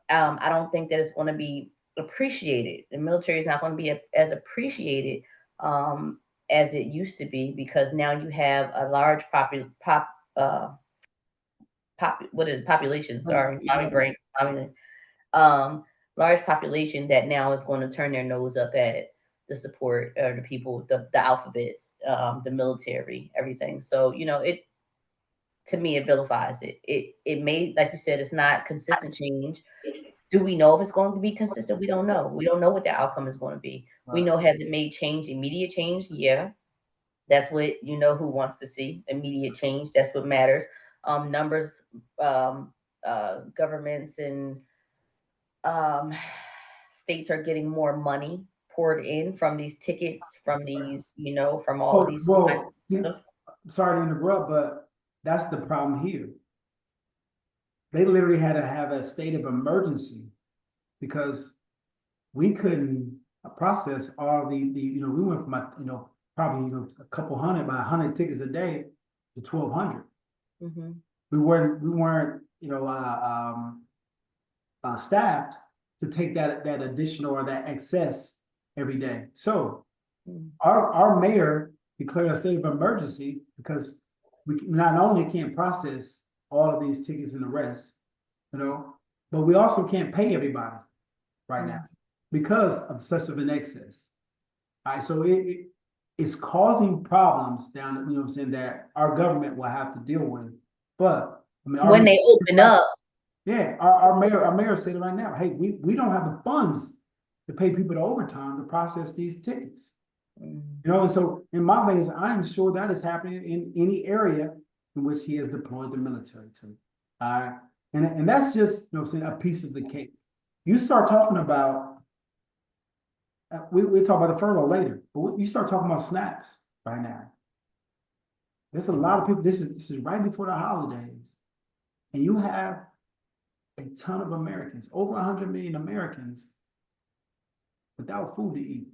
I don't think that it's going to be appreciated. The military is not going to be as appreciated as it used to be, because now you have a large population. Sorry, mommy brain. Large population that now is going to turn their nose up at the support, or the people, the alphabets, the military, everything. So it, to me, it vilifies it. It may, like you said, it's not consistent change. Do we know if it's going to be consistent? We don't know. We don't know what the outcome is going to be. We know, has it made change, immediate change? Yeah. That's what, who wants to see immediate change. That's what matters. Numbers, governments and states are getting more money poured in from these tickets, from these, from all of these. Sorry to interrupt, but that's the problem here. They literally had to have a state of emergency, because we couldn't process all the we went from probably a couple hundred, by 100 tickets a day to 1,200. Mm-hmm. We weren't staffed to take that additional or that excess every day. So our mayor declared a state of emergency, because we not only can't process all of these tickets and the rest, but we also can't pay everybody right now because of such of an excess. All right, so it's causing problems down, that our government will have to deal with. But I mean, when they open up, our mayor said it right now. Hey, we don't have the funds to pay people the overtime to process these tickets. And so in my ways, I am sure that is happening in any area in which he has deployed the military to. And that's just a piece of the cake. You start talking about, we'll talk about the furlough later, but you start talking about snaps right now. There's a lot of people, this is right before the holidays, and you have a ton of Americans, over 100 million Americans, without food to eat,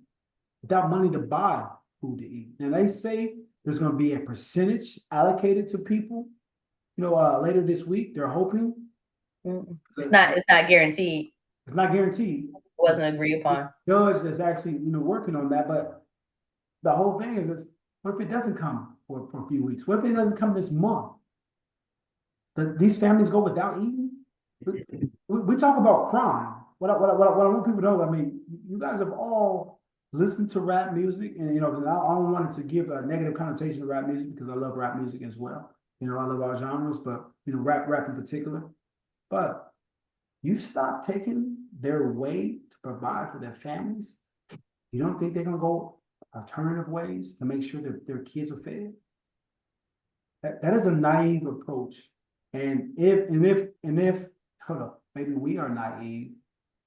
without money to buy food to eat. And they say there's going to be a percentage allocated to people, later this week. They're hoping. It's not guaranteed. It's not guaranteed. It wasn't agreed upon. Judge is actually, working on that. But the whole thing is, what if it doesn't come for a few weeks? What if it doesn't come this month? these families go without eating. We talk about crime. What I want people to know, I mean, you guys have all listened to rap music, and I don't want it to give a negative connotation to rap music because I love rap music as well. I love all genres, but rap in particular. But you stop taking their way to provide for their families. You don't think they're gonna go alternative ways to make sure that their kids are fed? That is a naive approach. And if hold up, maybe we are naive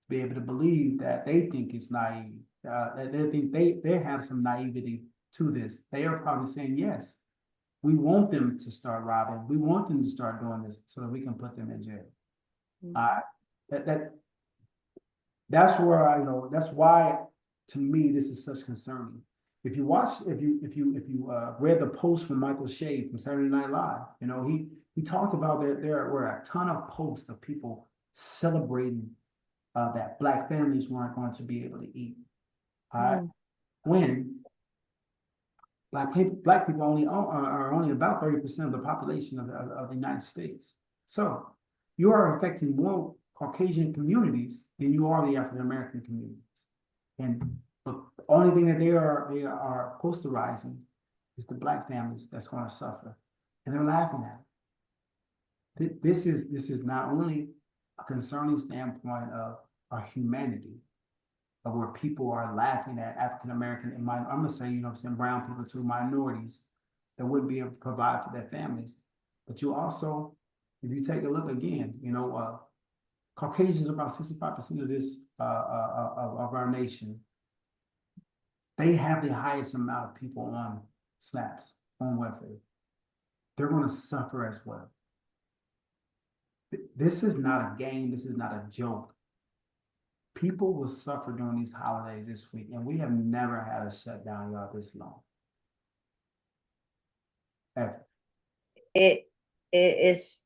to be able to believe that they think it's naive, that they think they have some naivety to this. They are probably saying, yes, we want them to start robbing, we want them to start doing this so that we can put them in jail. That's where that's why to me this is such concerning. If you read the post from Michael Shea from Saturday Night Live, he talked about that there were a ton of posts of people celebrating that Black families weren't going to be able to eat. When Black people are only about 30% of the population of the United States. So you are affecting more Caucasian communities than you are the African American communities. And the only thing that they are posterizing is the Black families that's going to suffer, and they're laughing at it. This is not only a concerning standpoint of our humanity, of where people are laughing at African American and I'm gonna say brown people too, minorities that wouldn't be able to provide for their families. But you also, if you take a look again, Caucasians are about 65% of this of our nation. They have the highest amount of people on SNAPs, on welfare. They're going to suffer as well. This is not a game. This is not a joke. People will suffer during these holidays this week, and we have never had a shutdown, y'all, this long. Ever. It is.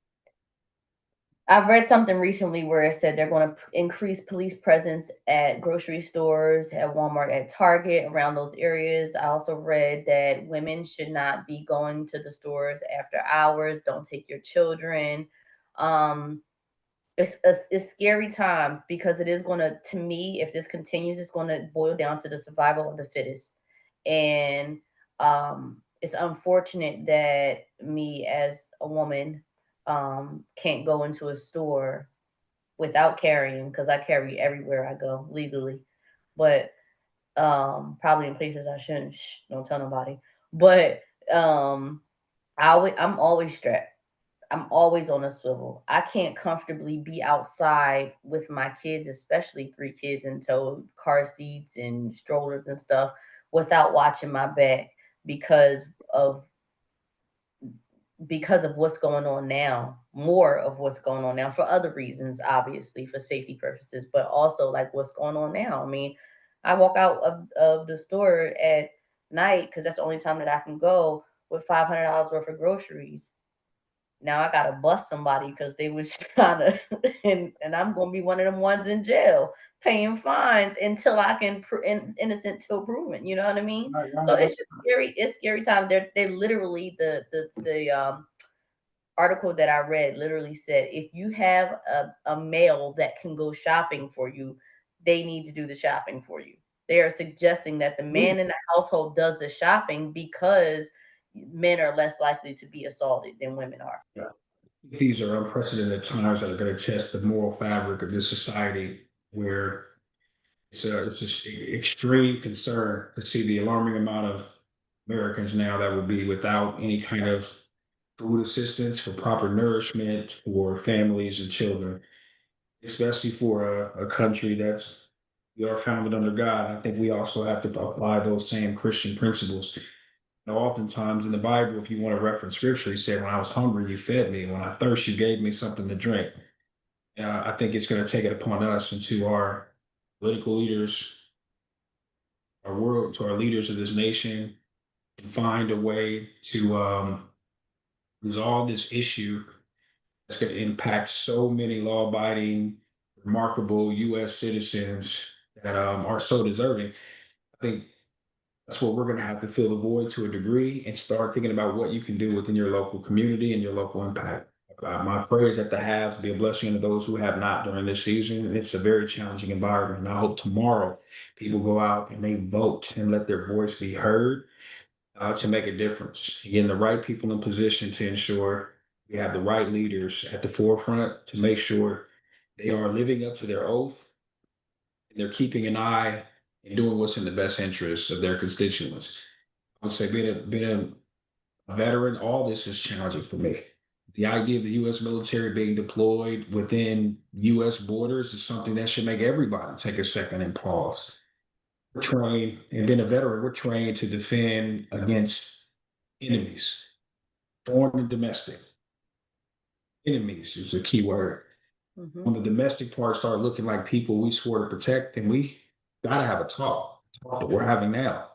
I've read something recently where it said they're going to increase police presence at grocery stores, at Walmart, at Target, around those areas. I also read that women should not be going to the stores after hours. Don't take your children. It's scary times because it is going to me, if this continues, it's going to boil down to the survival of the fittest. And it's unfortunate that me as a woman can't go into a store without carrying, because I carry everywhere I go legally, but probably in places I shouldn't. Don't tell nobody. But I'm always strapped. I'm always on a swivel. I can't comfortably be outside with my kids, especially 3 kids in tow, car seats and strollers and stuff, without watching my back because of what's going on now, more of what's going on now for other reasons, obviously for safety purposes, but also like what's going on now. I mean, I walk out of the store at night because that's the only time that I can go with $500 worth of groceries. Now I gotta bust somebody because they was trying to, and I'm gonna be one of them ones in jail paying fines until I can innocent till proven. You know what I mean? So it's just scary. It's scary time. They literally the article that I read literally said if you have a male that can go shopping for you, they need to do the shopping for you. They are suggesting that the man in the household does the shopping because men are less likely to be assaulted than women are. Yeah. These are unprecedented times that are going to test the moral fabric of this society, where it's just extreme concern to see the alarming amount of Americans now that will be without any kind of food assistance for proper nourishment for families and children, especially for a country that's we are founded under God. I think we also have to apply those same Christian principles. Oftentimes in the Bible, if you want to reference scripture, he said, "When I was hungry, you fed me. When I thirst, you gave me something to drink." I think it's going to take it upon us and to our political leaders, our world, to our leaders of this nation, and find a way to resolve this issue that's going to impact so many law-abiding, remarkable U.S. citizens that are so deserving. I think that's what we're going to have to fill the void to a degree and start thinking about what you can do within your local community and your local impact. My prayers that the haves be a blessing to those who have not during this season. It's a very challenging environment. And I hope tomorrow people go out and they vote and let their voice be heard to make a difference. Getting the right people in position to ensure we have the right leaders at the forefront to make sure they are living up to their oath and they're keeping an eye and doing what's in the best interests of their constituents. I would say being a veteran, all this is challenging for me. The idea of the U.S. military being deployed within U.S. borders is something that should make everybody take a second and pause. We're trained, and being a veteran, we're trained to defend against enemies, foreign and domestic. Enemies is a key word. When the domestic parts start looking like people we swore to protect, then we gotta have a talk that we're having now.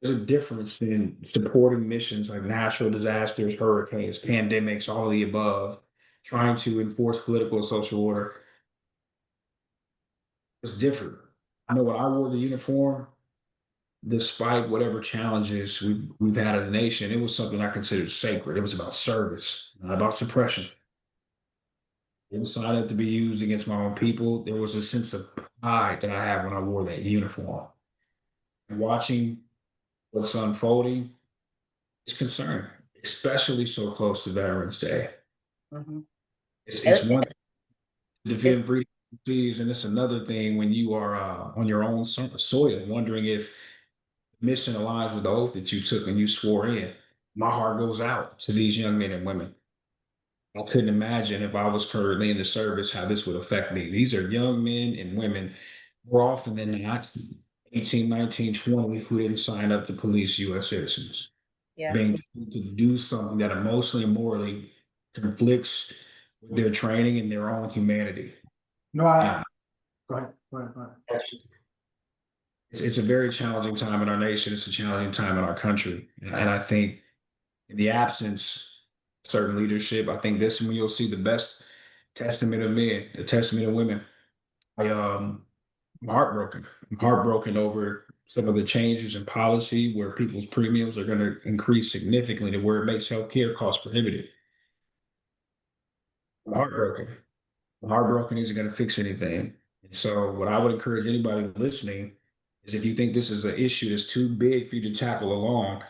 There's a difference in supporting missions like natural disasters, hurricanes, pandemics, all of the above, trying to enforce political and social order. It's different. I know when I wore the uniform, despite whatever challenges we've had as a nation, it was something I considered sacred. It was about service, not about suppression. It was signed up to be used against my own people. There was a sense of pride that I had when I wore that uniform. And watching what's unfolding is concerning, especially so close to Veterans Day. Mm-hmm. It's one thing to defend It's freedom of seas, and it's another thing when you are on your own soil, wondering if the mission aligns with the oath that you took and you swore in. My heart goes out to these young men and women. I couldn't imagine if I was currently in the service how this would affect me. These are young men and women, more often than not, 18, 19, 20, who didn't sign up to police US citizens, yeah. being told to do something that emotionally and morally conflicts with their training and their own humanity. No, Uh, go ahead. Go ahead. Go ahead. it's a very challenging time in our nation. It's a challenging time in our country. And I think in the absence of certain leadership, I think this is when you'll see the best testament of men, the testament of women. I'm heartbroken. I'm heartbroken over some of the changes in policy where people's premiums are going to increase significantly to where it makes healthcare cost prohibitive. I'm heartbroken. I'm heartbroken isn't going to fix anything. And so, what I would encourage anybody listening is if you think this is an issue that's too big for you to tackle alone,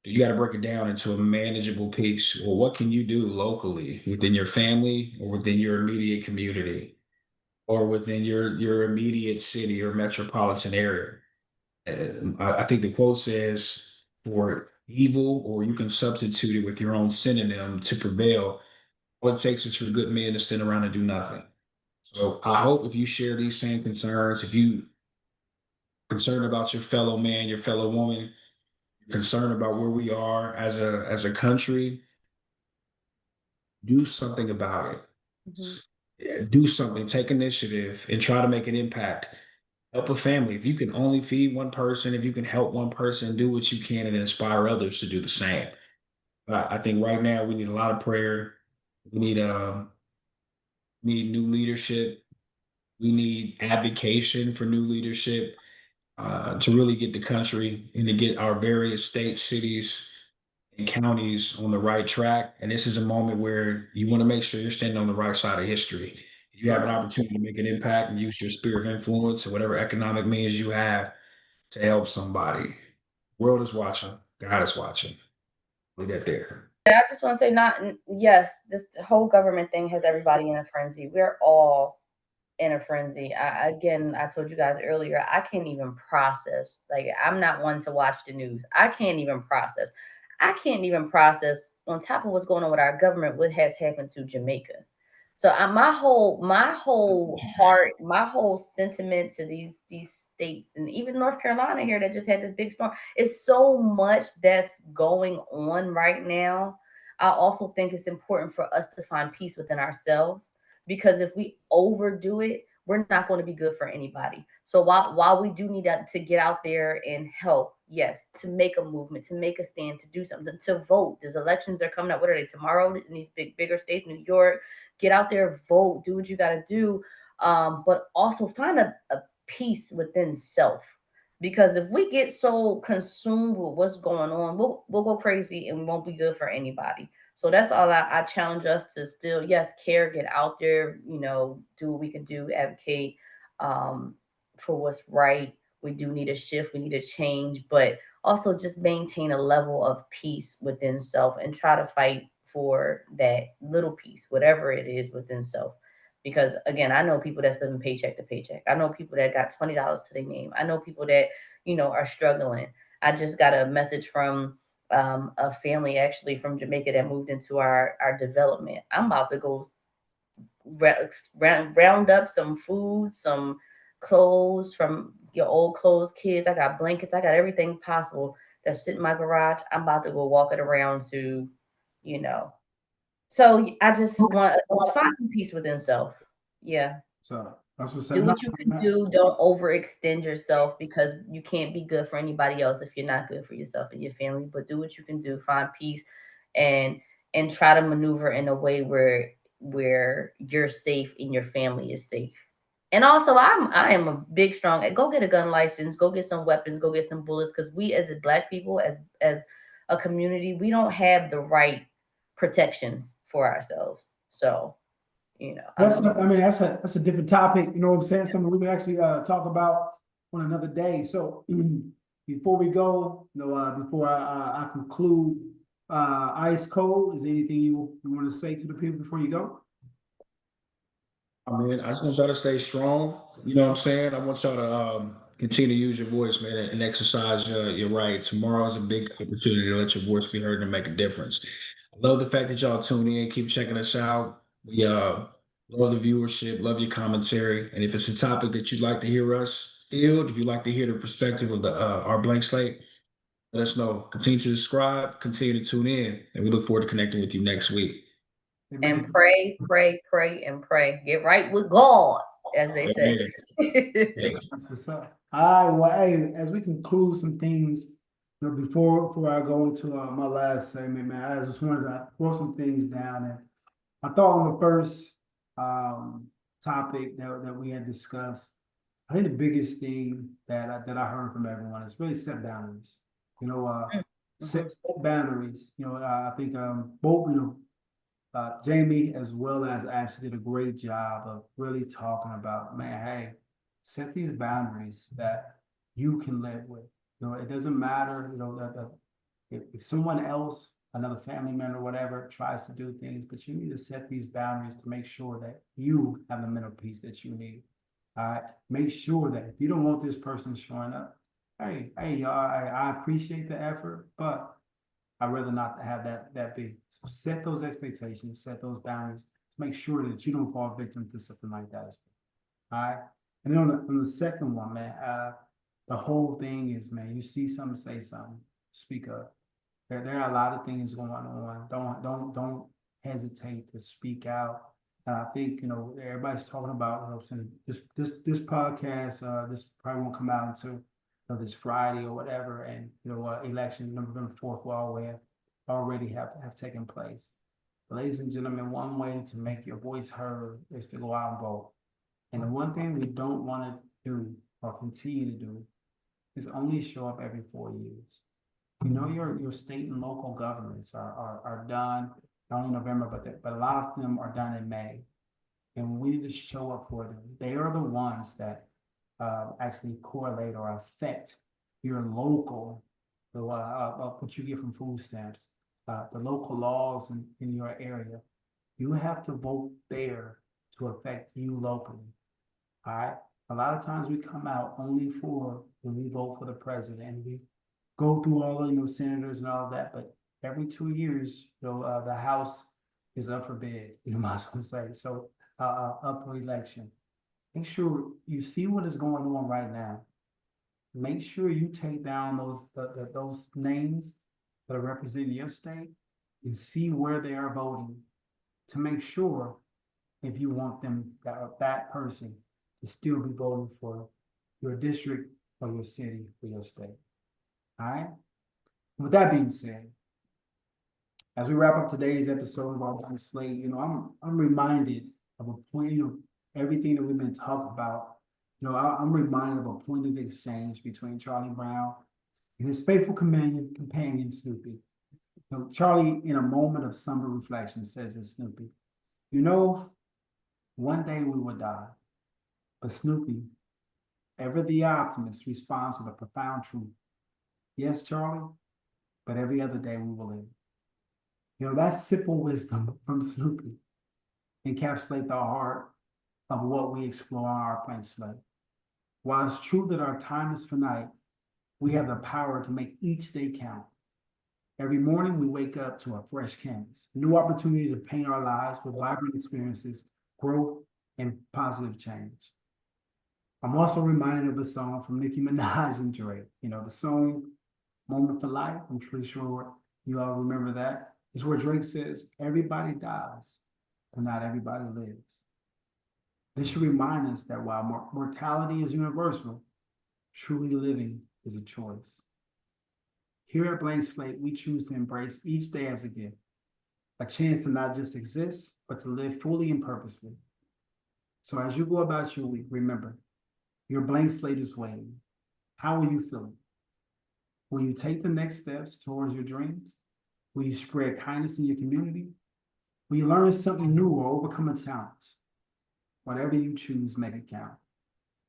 you got to break it down into a manageable piece. Well, what can you do locally within your family or within your immediate community or within your immediate city or metropolitan area? I think the quote says, for evil, or you can substitute it with your own synonym to prevail. All it takes is for good men to stand around and do nothing. So I hope if you share these same concerns, if you concerned about your fellow man, your fellow woman, you're concerned about where we are as a country, do something about it. Mm-hmm. Yeah, do something, take initiative, and try to make an impact. Help a family. If you can only feed one person, if you can help one person, do what you can and inspire others to do the same. I think right now we need a lot of prayer. We need new leadership. We need advocation for new leadership to really get the country and to get our various states, cities, and counties on the right track. And this is a moment where you want to make sure you're standing on the right side of history. If you have an opportunity to make an impact and use your sphere of influence or whatever economic means you have to help somebody, world is watching. God is watching. Leave that there. I just want to say, yes, this whole government thing has everybody in a frenzy. We're all in a frenzy. Again, I told you guys earlier, I can't even process. Like, I'm not one to watch the news. I can't even process. I can't even process on top of what's going on with our government, what has happened to Jamaica. So my whole heart, my whole sentiment to these states and even North Carolina here that just had this big storm. It's so much that's going on right now. I also think it's important for us to find peace within ourselves, because if we overdo it, we're not going to be good for anybody. So while we do need to get out there and help, yes, to make a movement, to make a stand, to do something, to vote. These elections are coming up. What are they, tomorrow in these bigger states, New York? Get out there, vote, do what you got to do, but also find a peace within self. Because if we get so consumed with what's going on, we'll go crazy and won't be good for anybody. So that's all I challenge us to still, yes, care, get out there, do what we can do, advocate for what's right. We do need a shift, we need a change, but also just maintain a level of peace within self and try to fight for that little piece, whatever it is within self. Because again, I know people that's living paycheck to paycheck. I know people that got $20 to their name. I know people that, are struggling. I just got a message from a family actually from Jamaica that moved into our development. I'm about to go round up some food, some clothes from your old clothes, kids. I got blankets. I got everything possible that's sitting in my garage. I'm about to go walk it around to, you know. So I just want to find some peace within self. Yeah. So that's what's Do saying. what you can do. Don't overextend yourself because you can't be good for anybody else if you're not good for yourself and your family. But do what you can do. Find peace and try to maneuver in a way where you're safe and your family is safe. And also, I am a big strong. Go get a gun license. Go get some weapons. Go get some bullets. Because we, as a Black people, as a community, we don't have the right protections for ourselves. So, That's that's a different topic. You know what I'm saying? Something we can actually talk about on another day. So before we go, before I conclude, Ice Cold, is there anything you want to say to the people before you go? I mean, I just want y'all to stay strong. You know what I'm saying? I want y'all to continue to use your voice, man, and exercise your right. Tomorrow is a big opportunity to let your voice be heard and make a difference. I love the fact that y'all tune in, keep checking us out. We love the viewership, love your commentary, and if it's a topic that you'd like to hear us field, if you'd like to hear the perspective of the our blank slate, let us know. Continue to subscribe, continue to tune in, and we look forward to connecting with you next week. And pray, pray, pray, and pray. Get right with God, as they say. That's what's up. All right, well, hey, as we conclude some things, before I go into my last segment, man, I just wanted to throw some things down. And I thought on the first topic that we had discussed, I think the biggest thing that I heard from everyone is really set boundaries. Set boundaries. I think both Jamie as well as Ashley did a great job of really talking about, man, hey, set these boundaries that you can live with. It doesn't matter, that if someone else, another family member, whatever, tries to do things, but you need to set these boundaries to make sure that you have the mental peace that you need. All right. Make sure that if you don't want this person showing up, hey, y'all, I appreciate the effort, but I'd rather not have that be. So set those expectations, set those boundaries to make sure that you don't fall victim to something like that as well. All right. And then on the second one, man, the whole thing is, man, you see something, say something, speak up. There are a lot of things going on. Don't hesitate to speak out. And I think, everybody's talking about, this podcast, this probably won't come out until this Friday or whatever, and election November 4th will already have taken place. Ladies and gentlemen, one way to make your voice heard is to go out and vote. And the one thing we don't want to do or continue to do is only show up every 4 years. Your state and local governments are done not only November, but a lot of them are done in May. And we need to show up for them. They are the ones that actually correlate or affect your local, what you get from food stamps, the local laws in your area. You have to vote there to affect you locally. All right. A lot of times we come out only for when we vote for the president, and we go through all of senators and all of that. But every 2 years, the House is up for bid. Might as well say so. Up for election. Make sure you see what is going on right now. Make sure you take down those names that are representing your state and see where they are voting to make sure if you want them, that person, to still be voting for your district or your city or your state. All right. With that being said, as we wrap up today's episode of our Blank Slate, I'm reminded of a point of everything that we've been talking about. I'm reminded of a pointed exchange between Charlie Brown and his faithful companion Snoopy. So Charlie, in a moment of somber reflection, says to Snoopy, you know, one day we will die. But Snoopy, ever the optimist, responds with a profound truth. Yes, Charlie, but every other day we will live. You know, that simple wisdom from Snoopy encapsulates the heart of what we explore on our blank slate. While it's true that our time is finite, we have the power to make each day count. Every morning we wake up to a fresh canvas, a new opportunity to paint our lives with vibrant experiences, growth, and positive change. I'm also reminded of a song from Nicki Minaj and Drake. You know, the song Moment for Life, I'm pretty sure you all remember that. It's where Drake says, everybody dies, but not everybody lives. This should remind us that while mortality is universal, truly living is a choice. Here at Blank Slate, we choose to embrace each day as a gift, a chance to not just exist, but to live fully and purposefully. So as you go about your week, remember, your blank slate is waiting. How will you feel? Will you take the next steps towards your dreams? Will you spread kindness in your community? Will you learn something new or overcome a challenge? Whatever you choose, make it count.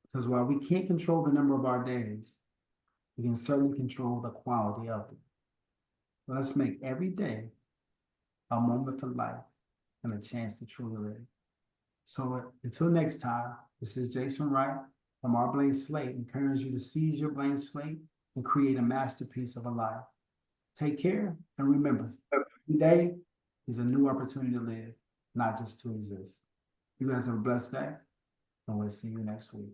Because while we can't control the number of our days, we can certainly control the quality of them. Let's make every day a moment for life and a chance to truly live. So until next time, this is Jason Wright from our Blank Slate, encouraging you to seize your blank slate and create a masterpiece of a life. Take care, and remember, every day is a new opportunity to live, not just to exist. You guys have a blessed day, and we'll see you next week.